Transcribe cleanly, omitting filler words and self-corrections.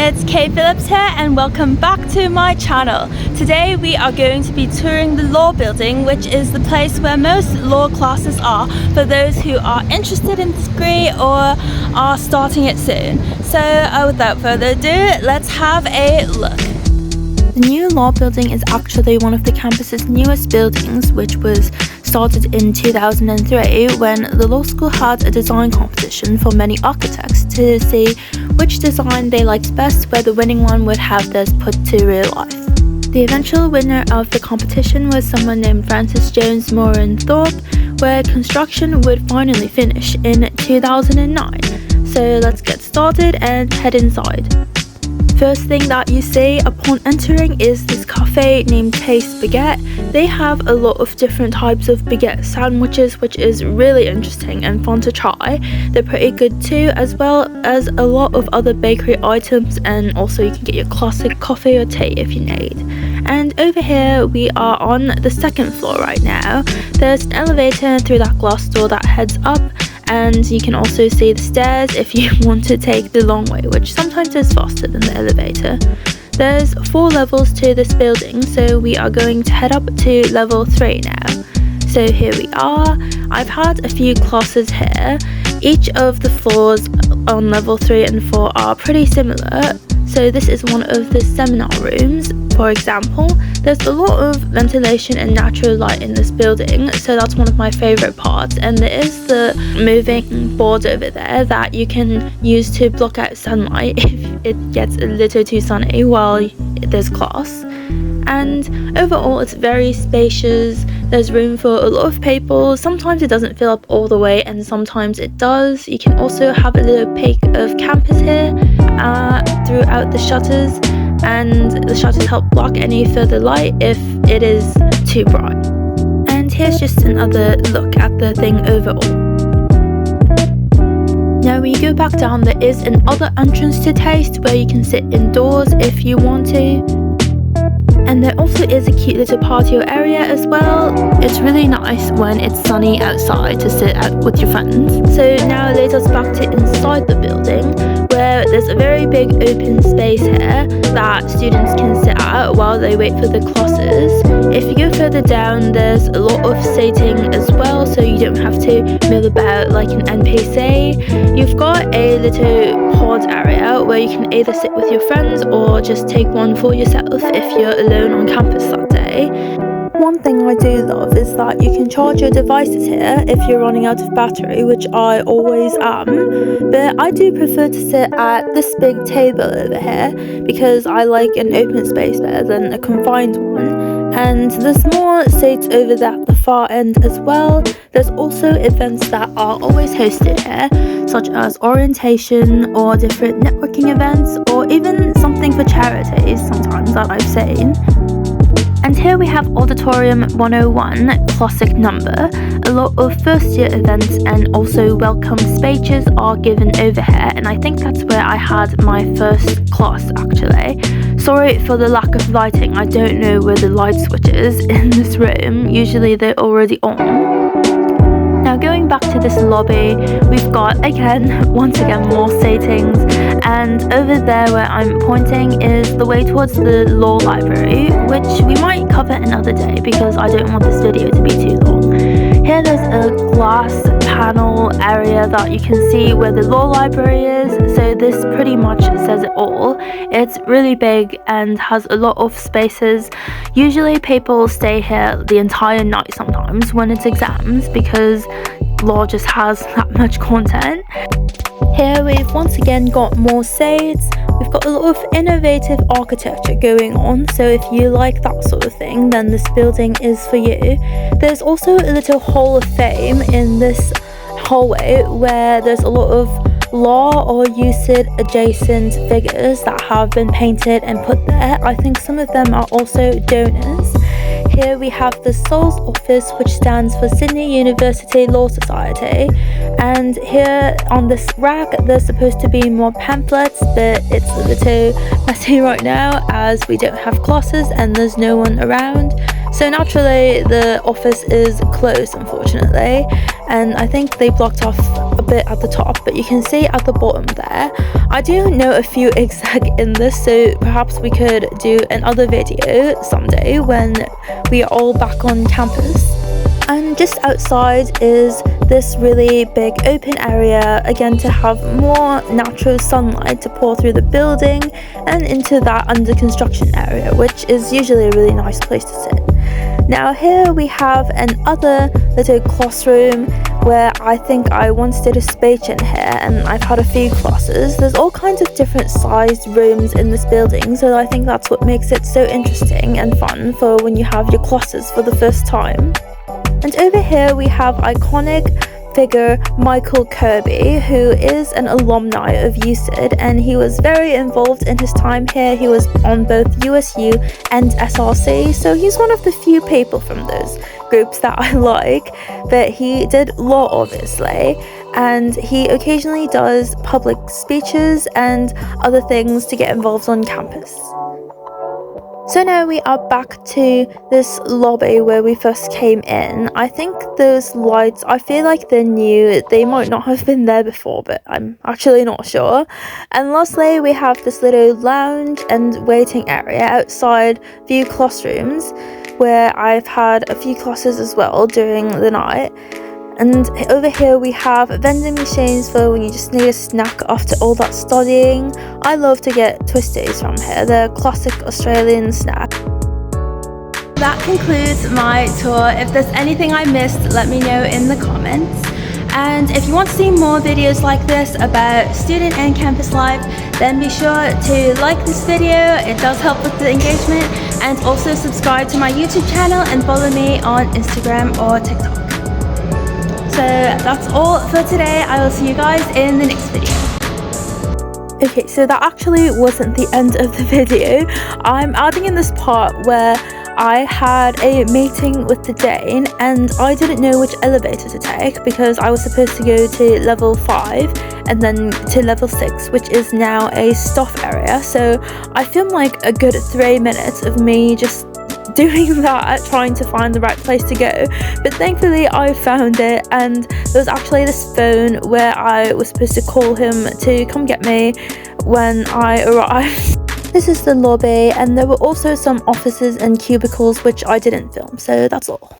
it's Kay Phillips here and welcome back to my channel. Today we are going to be touring the law building, which is the place where most law classes are for those who are interested in this degree or are starting it soon. So without further ado, let's have a look. The new law building is actually one of the campus's newest buildings, which was started in 2003 when the law school had a design competition for many architects to see which design they liked best, where the winning one would have theirs put to real life. The eventual winner of the competition was someone named Francis Jones Moran Thorpe, where construction would finally finish in 2009. So let's get started and head inside. First thing that you see upon entering is this cafe named Taste Baguette. They have a lot of different types of baguette sandwiches, which is really interesting and fun to try. They're pretty good too, as well as a lot of other bakery items, and also you can get your classic coffee or tea if you need. And over here we are on the second floor right now. There's an elevator through that glass door that heads up, and you can also see the stairs if you want to take the long way, which sometimes is faster than the elevator. There's 4 levels to this building, so we are going to head up to level 3 now. So here we are. I've had a few classes here. Each of the floors on level 3 and 4 are pretty similar. So this is one of the seminar rooms, for example. There's a lot of ventilation and natural light in this building, so that's one of my favorite parts. And there is the moving board over there that you can use to block out sunlight if it gets a little too sunny while there's class. And overall it's very spacious. There's room for a lot of people. Sometimes it doesn't fill up all the way and sometimes it does. You can also have a little peek of campus here throughout the shutters, and the shutters help block any further light if it is too bright. And here's just another look at the thing overall. Now when you go back down, there is another entrance to Taste where you can sit indoors if you want to. And there also is a cute little patio area as well. It's really nice when it's sunny outside to sit out with your friends. So now leads us back to inside the building, where there's a very big open space here that students can sit at while they wait for the classes. If you go further down, there's a lot of seating as well, so you don't have to mill about like an NPC. You've got a little pod area where you can either sit with your friends or just take one for yourself if you're alone on campus that day. One thing I do love is that you can charge your devices here if you're running out of battery, which I always am, but I do prefer to sit at this big table over here because I like an open space better than a confined one. And there's more seats over at the far end as well. There's also events that are always hosted here, such as orientation or different networking events, or even something for charities sometimes that I've seen. And here we have Auditorium 101, classic number. A lot of first year events and also welcome speeches are given over here, and I think that's where I had my first class actually. Sorry for the lack of lighting, I don't know where the light switch is in this room, usually they're already on. Now going back to this lobby, we've got once again more seatings, and over there where I'm pointing is the way towards the law library, which we might cover another day because I don't want this video to be too long. Here there's a glass panel area that you can see where the law library is, so this pretty much says it all. It's really big and has a lot of spaces. Usually people stay here the entire night sometimes when it's exams because law just has that much content. Here we've once again got more seats. We've got a lot of innovative architecture going on, so if you like that sort of thing, then this building is for you. There's also a little hall of fame in this hallway where there's a lot of law or usyd adjacent figures that have been painted and put there. I think some of them are also donors. Here we have the Souls Office, which stands for Sydney University Law Society, and here on this rack there's supposed to be more pamphlets, but it's a little messy right now as we don't have classes and there's no one around, so naturally the office is closed unfortunately, and I think they blocked off a bit at the top, but you can see at the bottom there, I do know a few exec in this, so perhaps we could do another video someday when we are all back on campus. And just outside is this really big open area, again to have more natural sunlight to pour through the building and into that under construction area, which is usually a really nice place to sit. Now here we have another little classroom where I think I once did a speech in here, and I've had a few classes. There's all kinds of different sized rooms in this building, so I think that's what makes it so interesting and fun for when you have your classes for the first time. And over here we have iconic figure Michael Kirby, who is an alumni of usyd, and he was very involved in his time here. He was on both USU and SRC, so he's one of the few people from those groups that I like. But he did law, obviously, and he occasionally does public speeches and other things to get involved on campus. So now we are back to this lobby where we first came in. I think those lights, I feel like they're new. They might not have been there before, but I'm actually not sure. And lastly, we have this little lounge and waiting area outside few classrooms where I've had a few classes as well during the night. And over here we have vending machines for when you just need a snack after all that studying. I love to get twisties from here. They're a classic Australian snack. That concludes my tour. If there's anything I missed, let me know in the comments. And if you want to see more videos like this about student and campus life, then be sure to like this video. It does help with the engagement. And also subscribe to my YouTube channel and follow me on Instagram or TikTok. So that's all for today. I will see you guys in the next video. Okay, so that actually wasn't the end of the video. I'm adding in this part where I had a meeting with the Dane and I didn't know which elevator to take because I was supposed to go to level 5 and then to level 6, which is now a staff area. So I filmed like a good 3 minutes of me just doing that, trying to find the right place to go. But thankfully I found it, and there was actually this phone where I was supposed to call him to come get me when I arrived. This is the lobby, and there were also some offices and cubicles which I didn't film, so that's all.